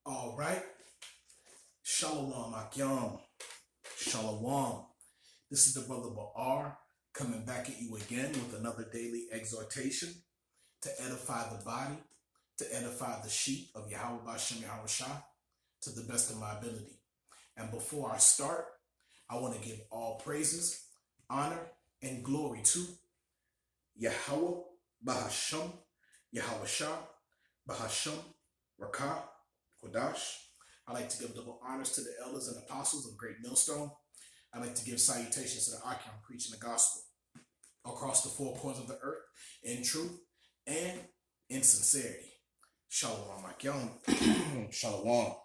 All right. Shalom, Akyam. Shalom. This is the brother Ba'ar coming back at you again with another daily exhortation to edify the body, to edify the sheep of Yahweh Bashem Yahweh Shah to the best of my ability. And before I start, I want to give all praises, honor, and glory to Yahweh Bahashem Yahweh Shah Bahashem Rakah Kodash. I like to give double honors to the elders and apostles of Great Millstone. I like to give salutations to the Akim preaching the gospel across the four corners of the earth in truth and in sincerity. Shalom, Akim. Shalom.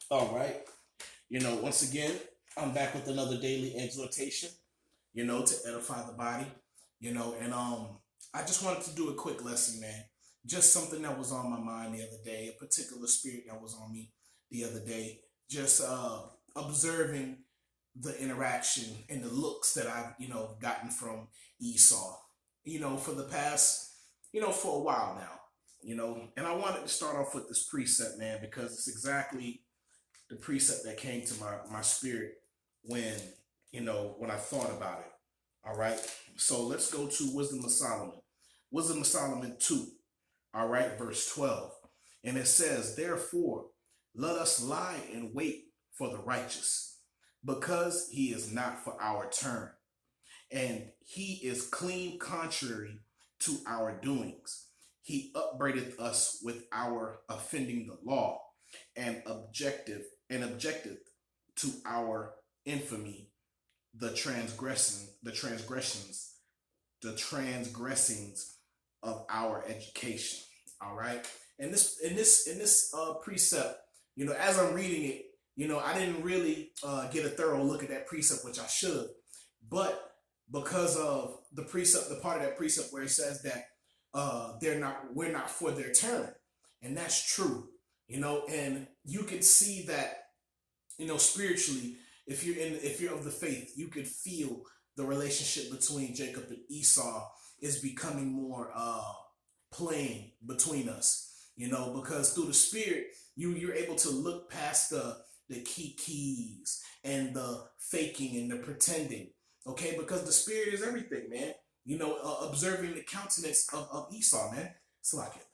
All right. Once again, I'm back with another daily exhortation, to edify the body, and I just wanted to do a quick lesson, man. Just something that was on my mind the other day, a particular spirit that was on me the other day, just observing the interaction and the looks that I've, gotten from Esau, for the past, for a while now, and I wanted to start off with this precept, man, because it's exactly the precept that came to my spirit when I thought about it. All right. So let's go to Wisdom of Solomon. Wisdom of Solomon 2. All right. Verse 12. And it says, therefore, let us lie in wait for the righteous, because he is not for our turn, and he is clean contrary to our doings. He upbraideth us with our offending the law, and objective to our infamy, the transgressings of our education. All right. And this precept, as I'm reading it, I didn't really get a thorough look at that precept, which I should, but because of the precept, the part of that precept where it says that we're not for their turn, and that's true, and you can see that, spiritually, if you're of the faith, you could feel the relationship between Jacob and Esau is becoming more plain between us, because through the spirit, you're able to look past the keys and the faking and the pretending, okay? Because the spirit is everything, man. Observing the countenance of Esau, man. It's like it.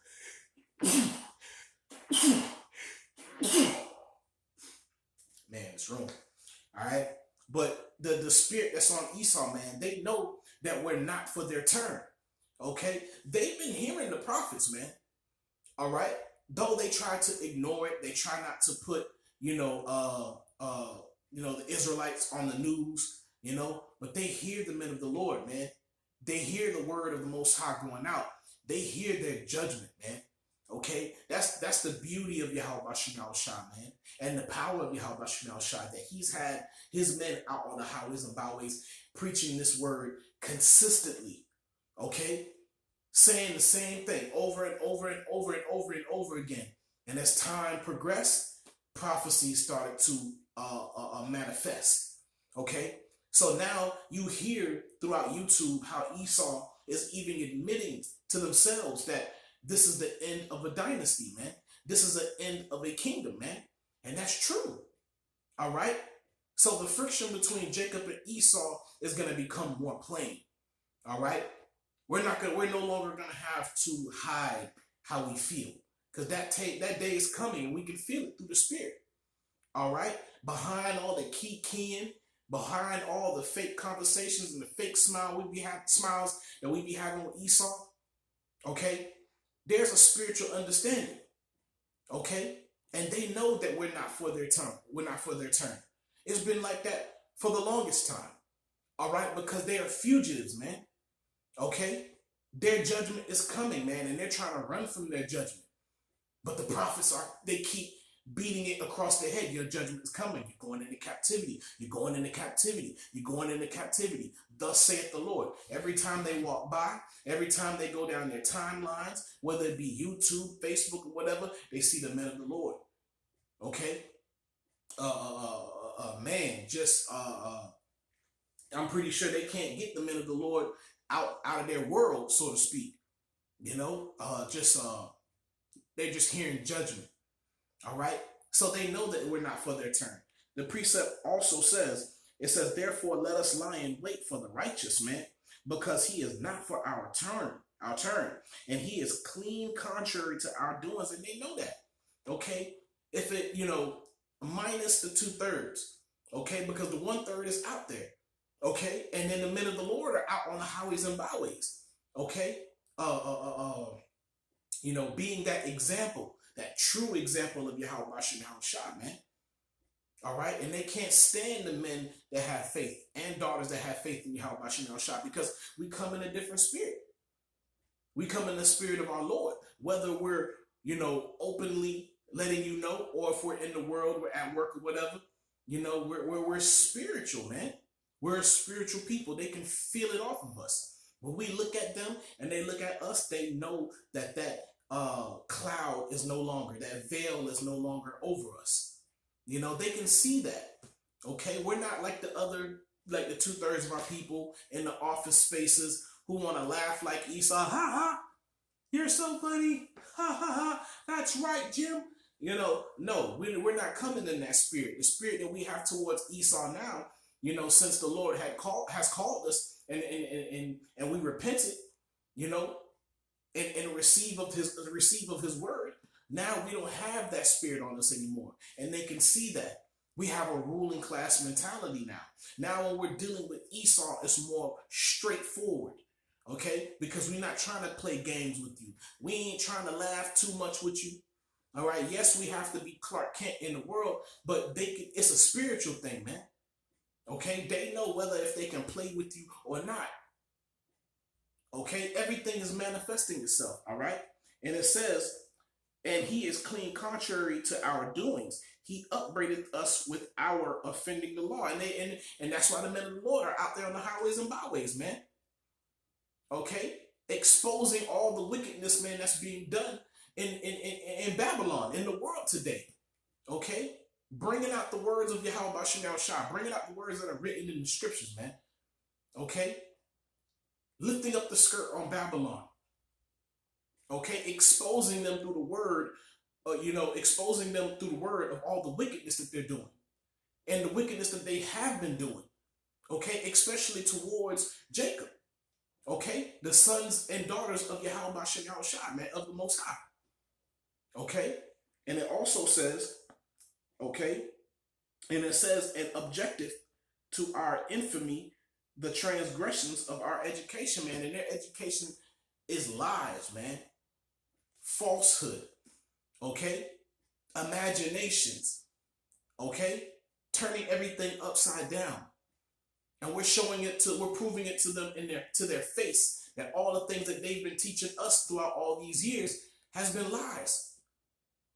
Man, it's wrong. All right? But the spirit that's on Esau, man, they know that we're not for their turn, okay? They've been hearing the prophets, man. All right? Though they try to ignore it, they try not to put the Israelites on the news, but they hear the men of the Lord, man. They hear the word of the Most High going out. They hear their judgment, man. Okay, that's the beauty of Yahweh Bashem Shah, man, and the power of Yahweh Bashem Shah, that he's had his men out on the highways and byways preaching this word consistently, okay, saying the same thing over and over and over and over and over again. And as time progressed, prophecy started to manifest. Okay, so now you hear throughout YouTube how Esau is even admitting to themselves that this is the end of a dynasty, man. This is the end of a kingdom, man. And that's true. All right. So the friction between Jacob and Esau is going to become more plain. All right. We're no longer going to have to hide how we feel, because that day is coming and we can feel it through the spirit. All right. Behind all the keying, behind all the fake conversations and the fake smiles that we be having with Esau. Okay. There's a spiritual understanding, okay? And they know that we're not for their turn. We're not for their turn. It's been like that for the longest time, all right? Because they are fugitives, man, okay? Their judgment is coming, man, and they're trying to run from their judgment. But the prophets they keep beating it across their head. Your judgment is coming. You're going into captivity. You're going into captivity. You're going into captivity. Thus saith the Lord. Every time they walk by, every time they go down their timelines, whether it be YouTube, Facebook, or whatever, they see the men of the Lord. Okay? Man, just I'm pretty sure they can't get the men of the Lord out of their world, so to speak. They're just hearing judgment. All right. So they know that we're not for their turn. The precept also says, it says, therefore let us lie in wait for the righteous man, because he is not for our turn, and he is clean contrary to our doings, and they know that. Okay. If it, minus the 2/3, okay, because the 1/3 is out there, okay, and then the men of the Lord are out on the highways and byways, okay, being that example, that true example of Yahweh Shah, man. All right, and they can't stand the men that have faith and daughters that have faith in Yahweh Shah, because we come in a different spirit. We come in the spirit of our Lord, whether we're, openly letting you know, or if we're in the world, we're at work or whatever, we're spiritual, man. We're spiritual people. They can feel it off of us. When we look at them and they look at us, they know that cloud is no longer, that veil is no longer over us. They can see that. Okay, we're not like the 2/3 of our people in the office spaces who want to laugh like Esau. Ha ha, you're so funny. Ha ha ha, that's right, Jim. No, we're not coming in that spirit. The spirit that we have towards Esau now, since the Lord has called us and we repented, and receive of his word. Now we don't have that spirit on us anymore, and they can see that. We have a ruling class mentality now. Now when we're dealing with Esau, it's more straightforward, okay? Because we're not trying to play games with you. We ain't trying to laugh too much with you. All right, yes, we have to be Clark Kent in the world, but it's a spiritual thing, man. Okay, they know whether if they can play with you or not. Okay, everything is manifesting itself, all right? And it says, and he is clean contrary to our doings. He upbraided us with our offending the law. And that's why the men of the Lord are out there on the highways and byways, man. Okay? Exposing all the wickedness, man, that's being done in Babylon, in the world today. Okay? Bringing out the words of Yahweh Bashim Shah, bringing out the words that are written in the scriptures, man. Okay? Lifting up the skirt on Babylon. Okay? Exposing them through the word, exposing them through the word of all the wickedness that they're doing and the wickedness that they have been doing. Okay? Especially towards Jacob. Okay? The sons and daughters of Yahweh Bashim Shah, man, of the Most High. Okay? And it also says, okay, and it says, an objective to our infamy, the transgressions of our education, man. And their education is lies, man. Falsehood, okay? Imaginations, okay? Turning everything upside down. And we're proving it to them to their face that all the things that they've been teaching us throughout all these years has been lies.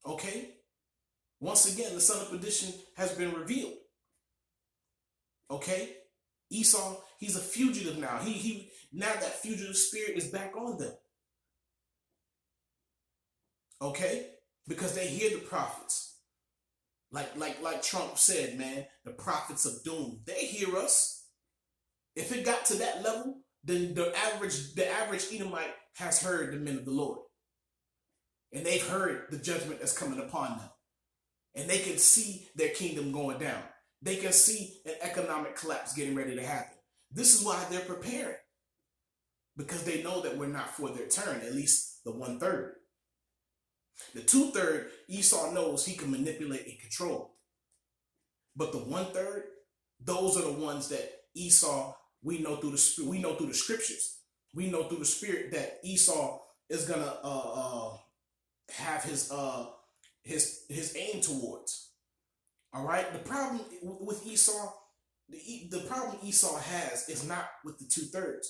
Okay? Once again, the son of perdition has been revealed. Okay? Esau, he's a fugitive now. Now that fugitive spirit is back on them. Okay? Because they hear the prophets. Like Trump said, man, the prophets of doom. They hear us. If it got to that level, then the average Edomite has heard the men of the Lord. And they've heard the judgment that's coming upon them. And they can see their kingdom going down. They can see an economic collapse getting ready to happen. This is why they're preparing. Because they know that we're not for their turn, at least the 1/3. The 2/3, Esau knows he can manipulate and control. But the 1/3, those are the ones that Esau, we know through the scriptures. We know through the spirit that Esau is gonna have his aim towards. All right. The problem with Esau, the problem Esau has is not with the 2/3,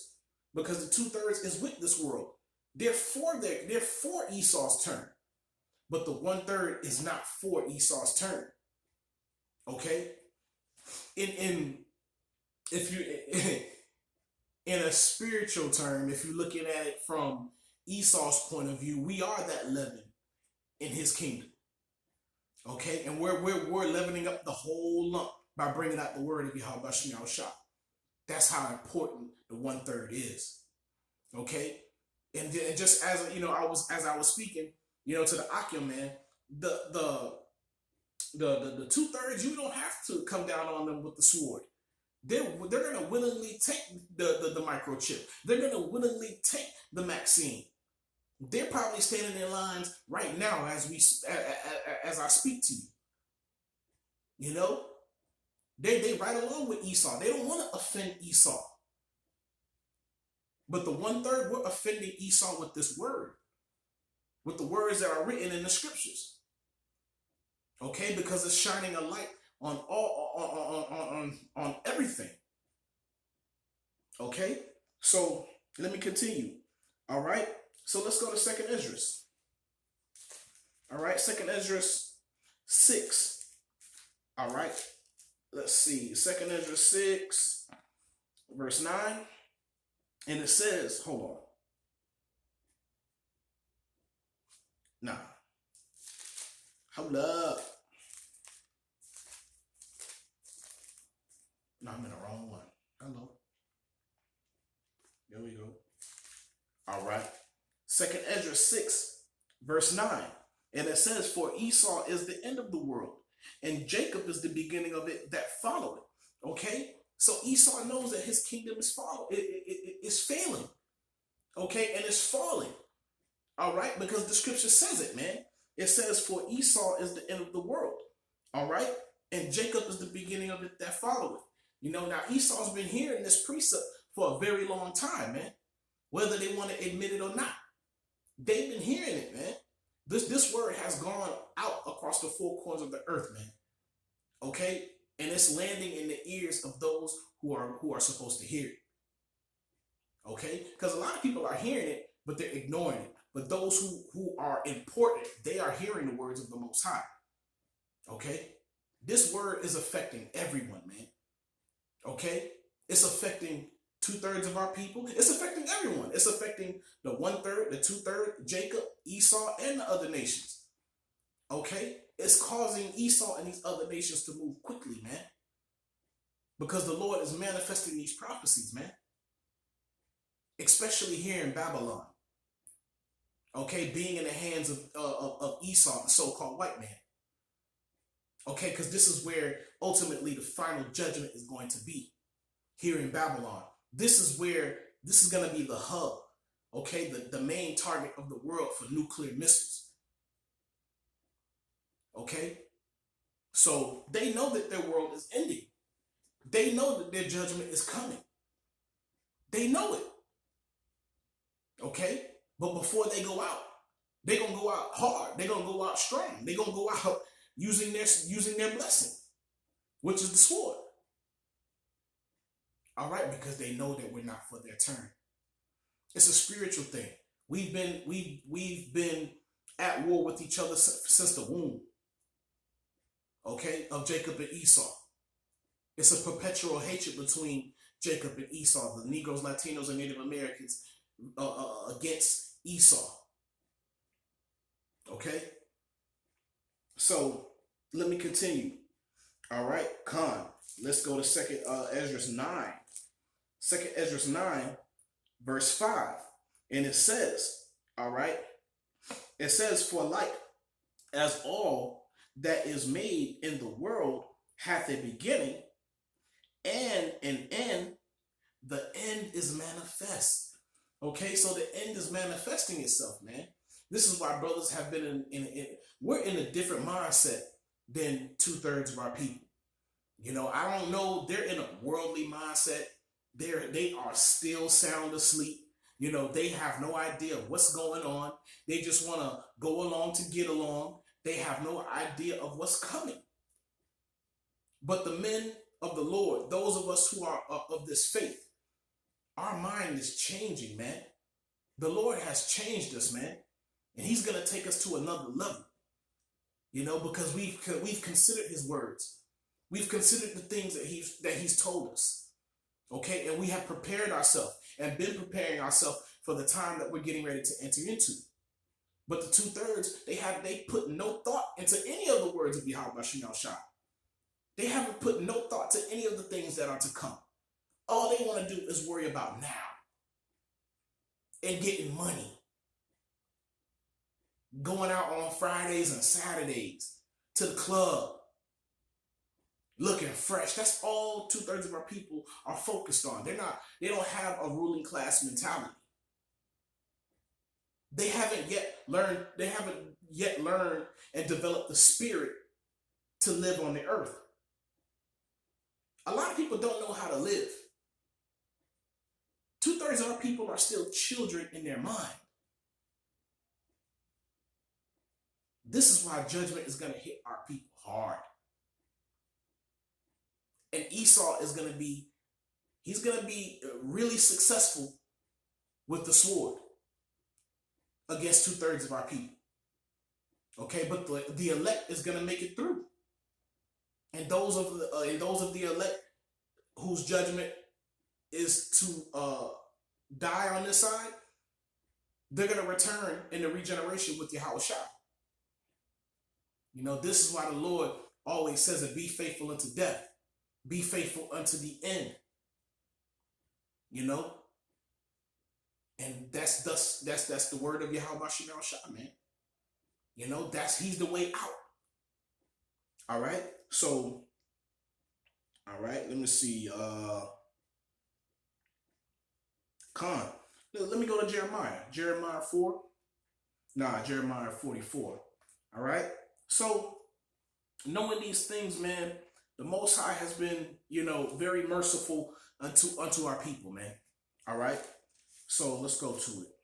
because the 2/3 is with this world. They're for Esau's turn, but the 1/3 is not for Esau's turn. Okay. If you in a spiritual term, if you're looking at it from Esau's point of view, we are that leaven in his kingdom. Okay, and we're leavening up the whole lump by bringing out the word of Yahweh Shah. That's how important the 1/3 is. Okay, and just as I was speaking, to the Akim, man, the 2/3, you don't have to come down on them with the sword. They're gonna willingly take the microchip. They're gonna willingly take the vaccine. They're probably standing in lines right now as I speak to you. You know, they right along with Esau. They don't want to offend Esau, but the 1/3, we're offending Esau with this word, with the words that are written in the scriptures. Okay, because it's shining a light on all on everything. Okay, so let me continue. All right, so let's go to Second Esdras. All right, Second Esdras 6. All right, let's see, Second Esdras 6, verse 9, and it says, hold on. Nah. Hold up. No, I'm in the wrong one. Hello. There we go. All right. Second Esdras 6, verse 9. And it says, for Esau is the end of the world, and Jacob is the beginning of it that followed it. Okay? So Esau knows that his kingdom is it's failing. Okay? And it's falling. All right? Because the scripture says it, man. It says, for Esau is the end of the world. All right? And Jacob is the beginning of it that followeth. You know, now Esau's been hearing this precept for a very long time, man. Whether they want to admit it or not. They've been hearing it, man. This word has gone out across the four corners of the earth, man. Okay? And it's landing in the ears of those who are supposed to hear it. Okay? Because a lot of people are hearing it, but they're ignoring it. But those who are important, they are hearing the words of the Most High. Okay? This word is affecting everyone, man. Okay? It's affecting 2/3 of our people. It's affecting everyone. It's affecting the 1/3, the 2/3, Jacob, Esau, and the other nations. Okay? It's causing Esau and these other nations to move quickly, man. Because the Lord is manifesting these prophecies, man. Especially here in Babylon. Okay? Being in the hands of Esau, the so-called white man. Okay? Because this is where ultimately the final judgment is going to be. Here in Babylon. This is going to be the hub, okay, the main target of the world for nuclear missiles. Okay? So they know that their world is ending. They know that their judgment is coming. They know it. Okay? But before they go out, they're going to go out hard. They're going to go out strong. They're going to go out using their blessing, which is the sword. All right, because they know that we're not for their turn. It's a spiritual thing. We've been at war with each other since the womb. Okay, of Jacob and Esau. It's a perpetual hatred between Jacob and Esau, the Negroes, Latinos, and Native Americans against Esau. Okay, so let me continue. All right, Khan. Let's go to Second Esdras 9. Second Esdras 9, verse 5. And it says, all right, it says, for like as all that is made in the world hath a beginning and an end, the end is manifest. Okay, so the end is manifesting itself, man. This is why brothers have been we're in a different mindset than 2/3 of our people. You know, I don't know, they're in a worldly mindset. They are still sound asleep. You know, they have no idea what's going on. They just want to go along to get along. They have no idea of what's coming. But the men of the Lord, those of us who are of this faith, our mind is changing, man. The Lord has changed us, man. And he's going to take us to another level. You know, because we've considered his words. We've considered the things that he's told us. Okay, and we have prepared ourselves and been preparing ourselves for the time that we're getting ready to enter into. But the 2/3, they put no thought into any of the words of Yahweh Shemel Shah. They haven't put no thought to any of the things that are to come. All they want to do is worry about now and getting money. Going out on Fridays and Saturdays to the club, looking fresh. That's all 2/3 of our people are focused on. They don't have a ruling class mentality. They haven't yet learned and developed the spirit to live on the earth. A lot of people don't know how to live. 2/3 of our people are still children in their mind. This is why judgment is going to hit our people hard. And Esau is going to be, he's going to be really successful with the sword against 2/3 of our people. Okay, but the elect is going to make it through. And those of the elect whose judgment is to die on this side, they're going to return in the regeneration with Yahushua. You know, this is why the Lord always says it, be faithful unto death. Be faithful unto the end. You know? And that's the word of Yahweh Shah, man. You know, he's the way out. All right? So, all right, let me see. Let me go to Jeremiah. Jeremiah 4. Jeremiah 44. All right? So, knowing these things, man, the Most High has been, you know, very merciful unto our people, man. All right? So, let's go to it.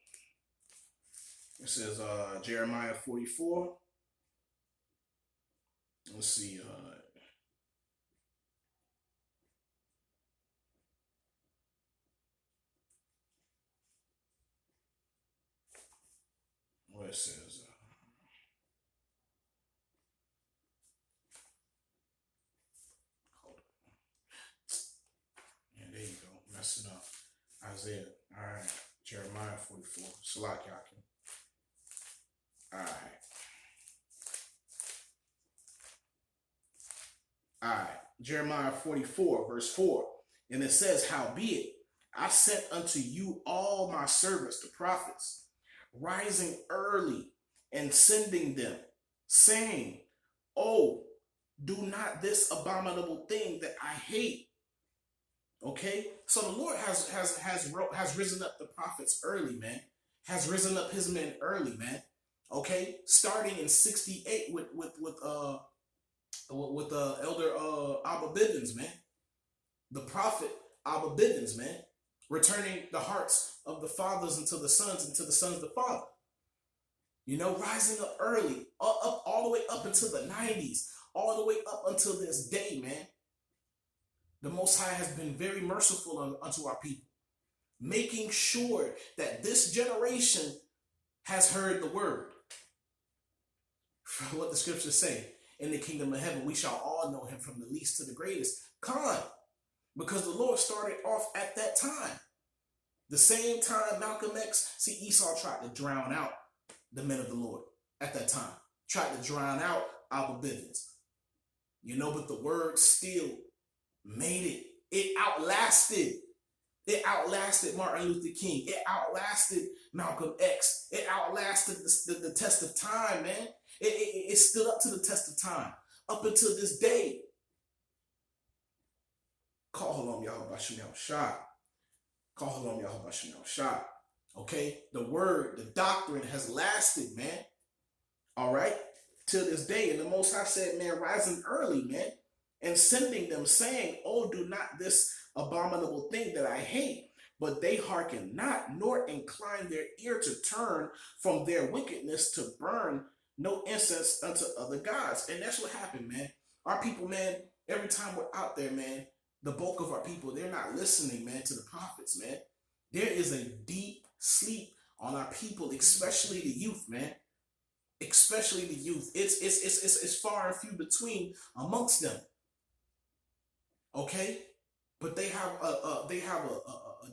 It says Jeremiah 44. Let's see. What it says. Hold on. Yeah, there you go. Messing up. Isaiah. All right. Jeremiah 44. Salak Yakin. All right. All right. Jeremiah 44, verse 4. And it says, howbeit, I sent unto you all my servants, the prophets, rising early and sending them, saying, oh, do not this abominable thing that I hate. Okay? So the Lord has risen up the prophets early, man. Has risen up his men early, man. Okay? Starting in 68 with Elder Abba Bivens, man. The prophet Abba Bivens, man. Returning the hearts of the fathers into the sons, the father. You know, rising up early, up all the way up into the 90s, all the way up until this day, man. The Most High has been very merciful unto our people, making sure that this generation has heard the word. What the scriptures say, in the kingdom of heaven, we shall all know him from the least to the greatest. Because the Lord started off at that time. The same time Malcolm X, Esau tried to drown out the men of the Lord at that time. Tried to drown out Abba Bivens. You know, but the word still made it. It outlasted Martin Luther King. It outlasted Malcolm X. It outlasted the test of time, man. It stood up to the test of time. Up until this day. Call on Yahweh Shem Shah. Call on Yahweh Shem Shah. Okay? The word, the doctrine has lasted, man. All right? Till this day. And the Most High said, man, rising early, man, and sending them, saying, oh, do not this abominable thing that I hate. But they hearken not, nor incline their ear to turn from their wickedness to burn no incense unto other gods. And that's what happened, man. Our people, man, every time we're out there, man, the bulk of our people, they're not listening, man, to the prophets, man. There is a deep sleep on our people, especially the youth, man. Especially the youth. It's far and few between amongst them. Okay? But they have a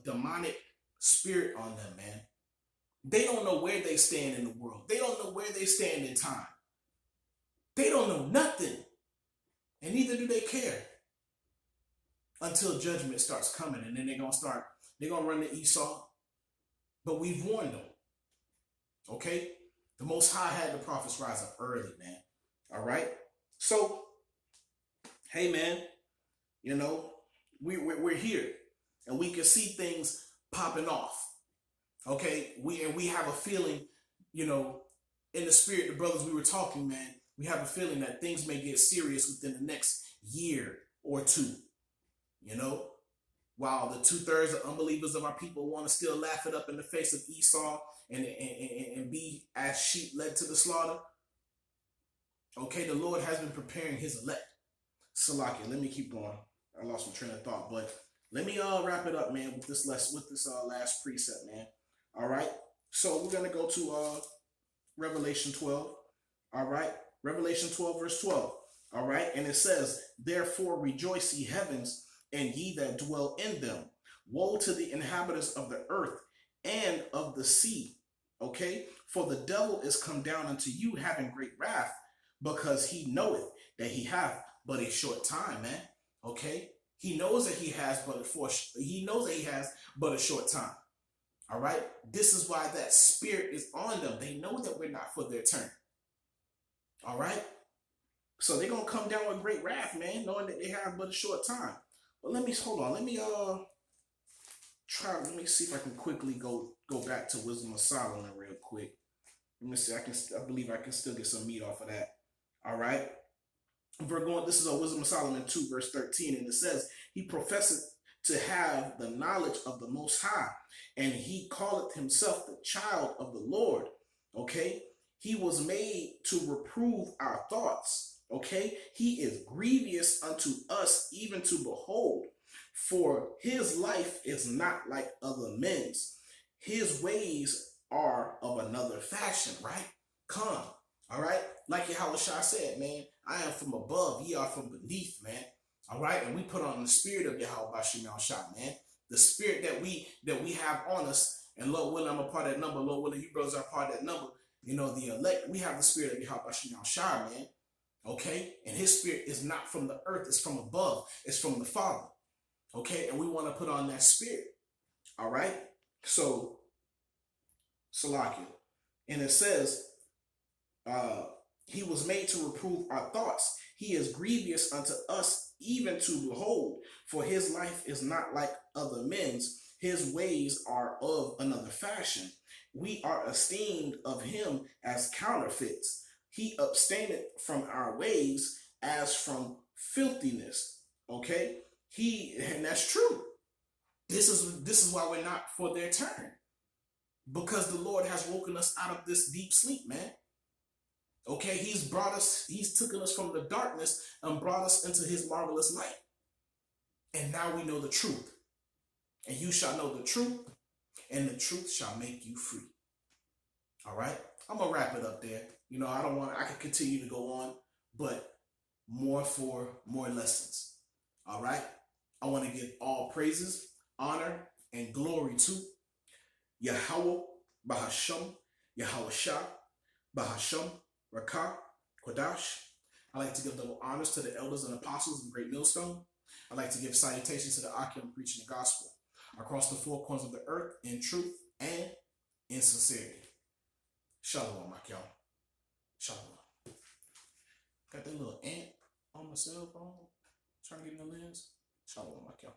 demonic spirit on them, man. They don't know where they stand in the world. They don't know where they stand in time. They don't know nothing. And neither do they care. Until judgment starts coming, and then they're gonna run to Esau. But we've warned them. Okay? The Most High had the prophets rise up early, man. All right? So, hey, man, You know, we're here, and we can see things popping off. Okay, we have a feeling, you know, in the spirit, the brothers we were talking, man, we have a feeling that things may get serious within the next year or two. You know, while the 2/3 of unbelievers of our people want to still laugh it up in the face of Esau and be as sheep led to the slaughter. Okay, the Lord has been preparing his elect. Salakia, let me keep going. I lost my train of thought, but let me wrap it up, man, with this last precept, man. All right. So we're gonna go to Revelation 12. All right. Revelation 12, verse 12. All right. And it says, therefore rejoice, ye heavens, and ye that dwell in them. Woe to the inhabitants of the earth and of the sea. Okay. For the devil is come down unto you having great wrath, because he knoweth that he hath but a short time, man. Okay. He knows that he has but a short time. All right. This is why that spirit is on them. They know that we're not for their turn. All right. So they're gonna come down with great wrath, man, knowing that they have but a short time. But let me hold on. Let me see if I can quickly go back to Wisdom of Solomon real quick. Let me see. I believe I can still get some meat off of that. All right. This is a Wisdom of Solomon 2, verse 13, and it says, he professeth to have the knowledge of the Most High, and he calleth himself the child of the Lord. Okay, he was made to reprove our thoughts. Okay, he is grievous unto us, even to behold, for his life is not like other men's. His ways are of another fashion, right? Come. All right, like Yahweh Shah said, man, I am from above, ye are from beneath, man. All right, and we put on the spirit of Yahweh Bashim Shah, man. The spirit that we have on us, and Lord willing, I'm a part of that number. Lord willing, you brothers are a part of that number. You know, the elect, we have the spirit of Yahweh Bashim Shah, man. Okay, and his spirit is not from the earth, it's from above, it's from the Father. Okay, and we want to put on that spirit. All right, so Salakia, and it says, he was made to reprove our thoughts. He is grievous unto us, even to behold, for his life is not like other men's. His ways are of another fashion. We are esteemed of him as counterfeits. He abstaineth from our ways as from filthiness. Okay, and that's true. This is why we're not for their turn, because the Lord has woken us out of this deep sleep, man. Okay, he's taken us from the darkness and brought us into his marvelous light. And now we know the truth. And you shall know the truth, and the truth shall make you free. All right, I'm gonna wrap it up there. You know, I could continue to go on, but more lessons. All right, I want to give all praises, honor, and glory to Yahweh Bahasham, Yahweh Shah, Bahasham, Rakah, Kodash. I like to give double honors to the elders and apostles of Great Millstone. I like to give salutations to the Akim preaching the gospel across the four corners of the earth in truth and in sincerity. Shalom, Makyam. Shalom. Got that little ant on my cell phone trying to get in the lens. Shalom, Makyam.